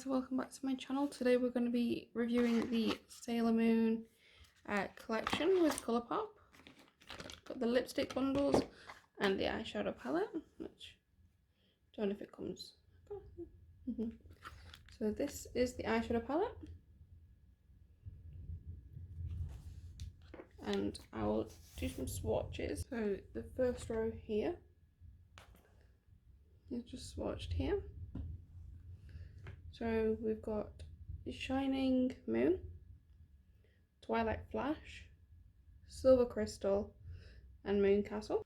welcome back to my channel. Today we're going to be reviewing the Sailor Moon collection with Colourpop. Got the lipstick bundles and the eyeshadow palette, which I don't know if it comes. So this is the eyeshadow palette, and I will do some swatches. So the first row here is just swatched here. So we've got Shining Moon, Twilight Flash, Silver Crystal, and Moon Castle.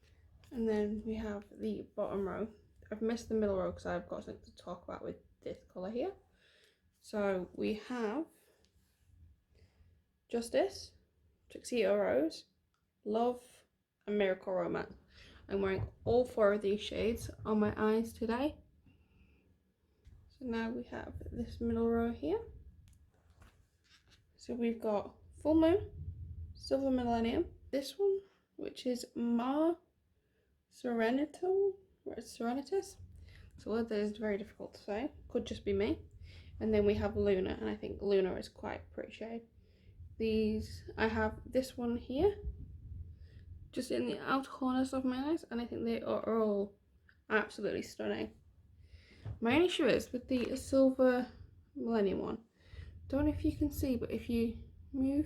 And then we have the bottom row. I've missed the middle row because I've got something to talk about with this colour here. So we have Justice, Tuxedo Rose, Love, and Miracle Romance. I'm wearing all 4 of these shades on my eyes today. So now we have this middle row here. So we've got Full Moon, Silver Millennium, this one, which is Serenitus. It's a word that is very difficult to say, could just be me. And then we have Luna, and I think Luna is quite a pretty shade. I have this one here, just in the outer corners of my eyes, and I think they are all absolutely stunning. My only issue is with the Silver Millennium one. Don't know if you can see, but if you move,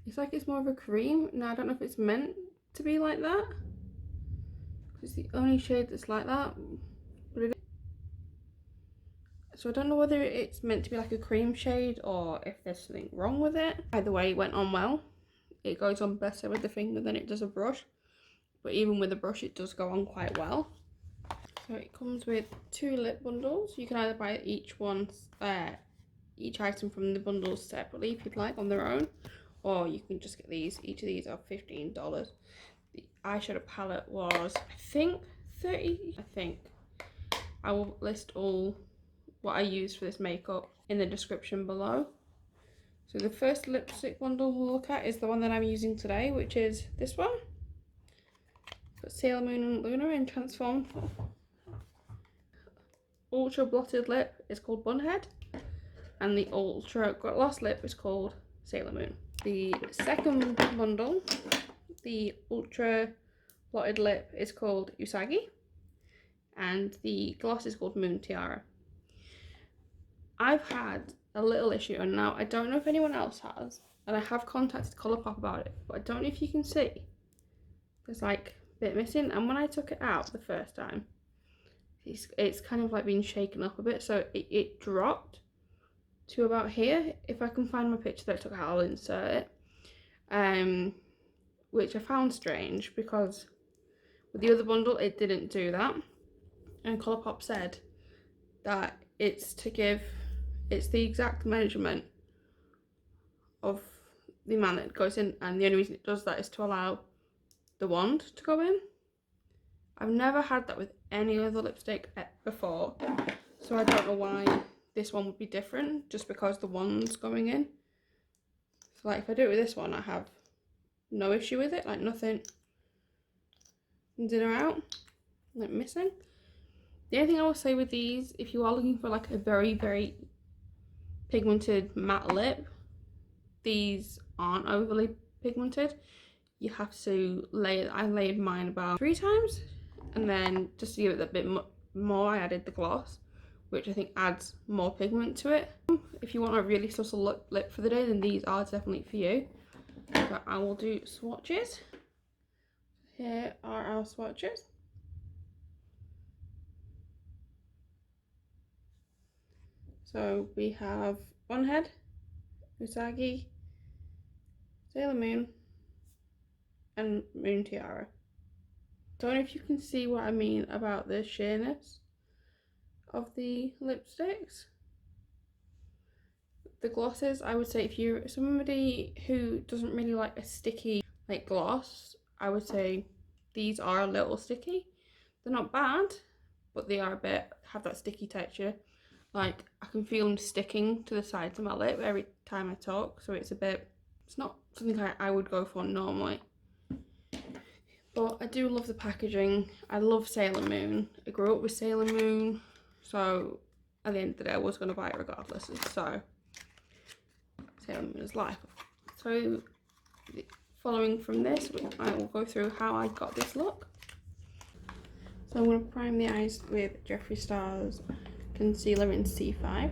it's like it's more of a cream. Now I don't know if it's meant to be like that. It's the only shade that's like that. But it is. So I don't know whether it's meant to be like a cream shade or if there's something wrong with it. Either way, it went on well. It goes on better with the finger than it does a brush. But even with a brush, it does go on quite well. So it comes with 2 lip bundles. You can either buy each item from the bundles separately if you'd like on their own, or you can just get these. Each of these are $15. The eyeshadow palette was, I think, $30. I will list all what I used for this makeup in the description below. So the first lipstick bundle we'll look at is the one that I'm using today, which is this one. Got Sailor Moon and Luna in transformed form. Ultra blotted lip is called Bunhead, and the ultra gloss lip is called Sailor Moon. The second bundle, the ultra blotted lip, is called Usagi, and the gloss is called Moon Tiara. I've had a little issue, and now I don't know if anyone else has, and I have contacted Colourpop about it, but I don't know if you can see. There's like a bit missing, and when I took it out the first time, it's kind of like being shaken up a bit, so it dropped to about here. If I can find my picture that I took out, I'll insert it. Which I found strange because with the other bundle it didn't do that, and Colourpop said that it's the exact measurement of the amount that goes in, and the only reason it does that is to allow the wand to go in. I've never had that with any other lipstick before, so I don't know why this one would be different, just because the wand's going in. So like if I do it with this one, I have no issue with it, like nothing in or out, like missing. The only thing I will say with these, if you are looking for like a very, very pigmented matte lip, these aren't overly pigmented. You have to I layered mine about 3 times, and then just to give it a bit more, I added the gloss, which I think adds more pigment to it. If you want a really subtle lip for the day, then these are definitely for you. But I will do swatches. Here are our swatches. So we have Bunhead, Usagi, Sailor Moon, and Moon Tiara. Don't know if you can see what I mean about the sheerness of the lipsticks. The glosses, I would say if you're somebody who doesn't really like a sticky like gloss, I would say these are a little sticky. They're not bad, but they are have that sticky texture. Like I can feel them sticking to the sides of my lip every time I talk, so it's not something I would go for normally. But I do love the packaging. I love Sailor Moon. I grew up with Sailor Moon, so at the end of the day I was going to buy it regardless, so Sailor Moon is life. So following from this, I will go through how I got this look. So I'm going to prime the eyes with Jeffree Star's concealer in C5.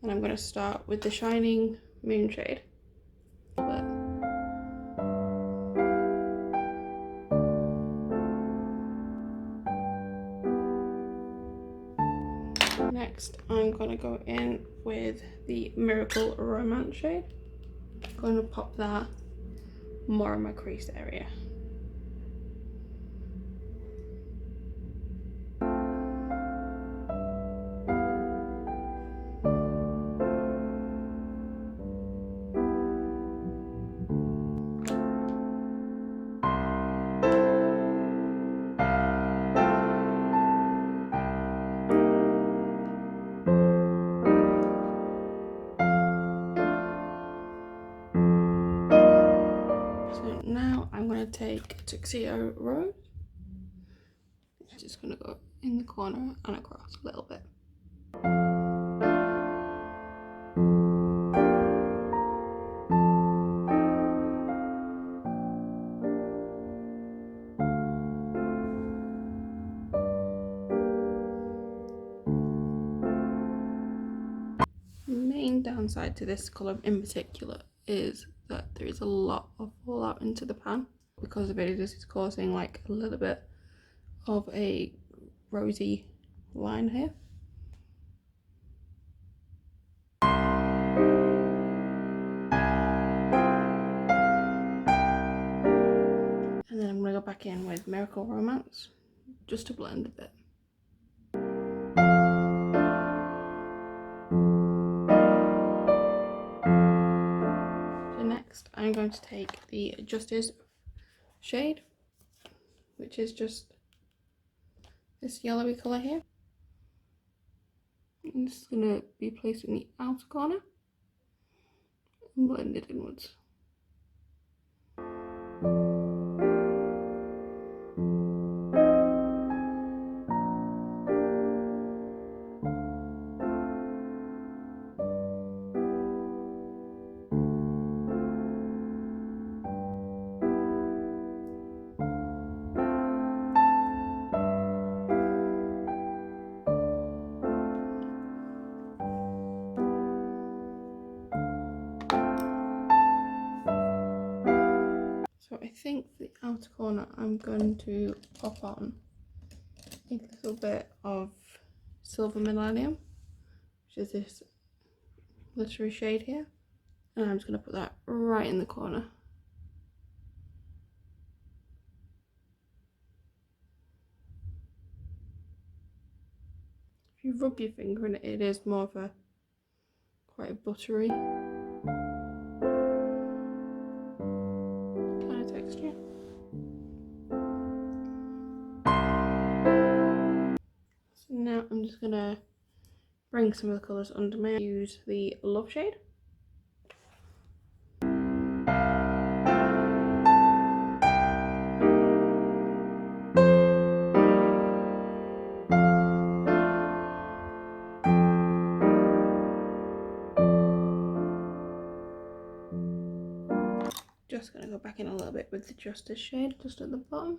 And I'm going to start with the Shining Moon shade. Next, I'm going to go in with the Miracle Romance shade. I'm going to pop that more in my crease area. So now I'm going to take Tuxedo Rose. It's just going to go in the corner and across a little bit. The main downside to this colour in particular is that there is a lot of fallout into the pan. Because of it, it's causing like a little bit of a rosy line here. And then I'm going to go back in with Miracle Romance just to blend a bit. So next I'm going to take the Justice shade, which is just this yellowy colour here. I'm just going to be placed in the outer corner and blend it inwards. So I think the outer corner I'm going to pop on a little bit of Silver Millennium, which is this glittery shade here, and I'm just going to put that right in the corner. If you rub your finger in it, it is more of a quite a buttery kind of texture. So now I'm just going to bring some of the colours under me. Use the Love shade. Just going to go back in a little bit with the Justice shade just at the bottom.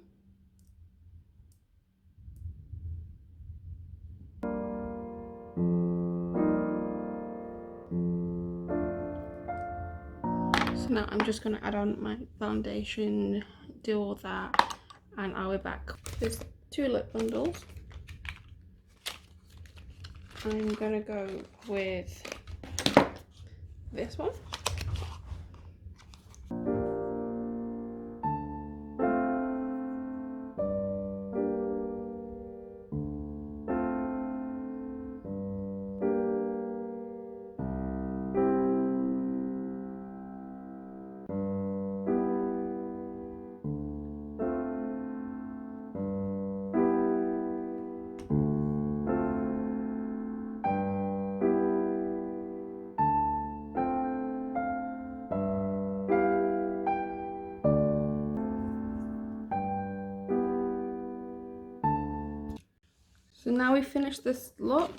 So now I'm just going to add on my foundation, do all that, and I'll be back. There's 2 lip bundles. I'm going to go with this one. now we've finished this look,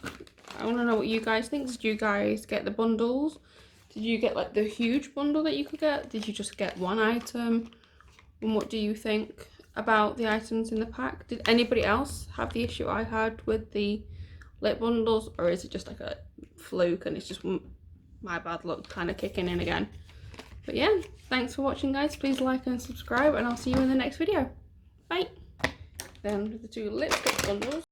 I want to know what you guys think. Did you guys get the bundles? Did you get like the huge bundle that you could get? Did you just get one item? And what do you think about the items in the pack? Did anybody else have the issue I had with the lip bundles, or is it just like a fluke and it's just my bad luck kind of kicking in again? But yeah, thanks for watching, guys. Please like and subscribe, and I'll see you in the next video. Bye. Then the two lipstick bundles.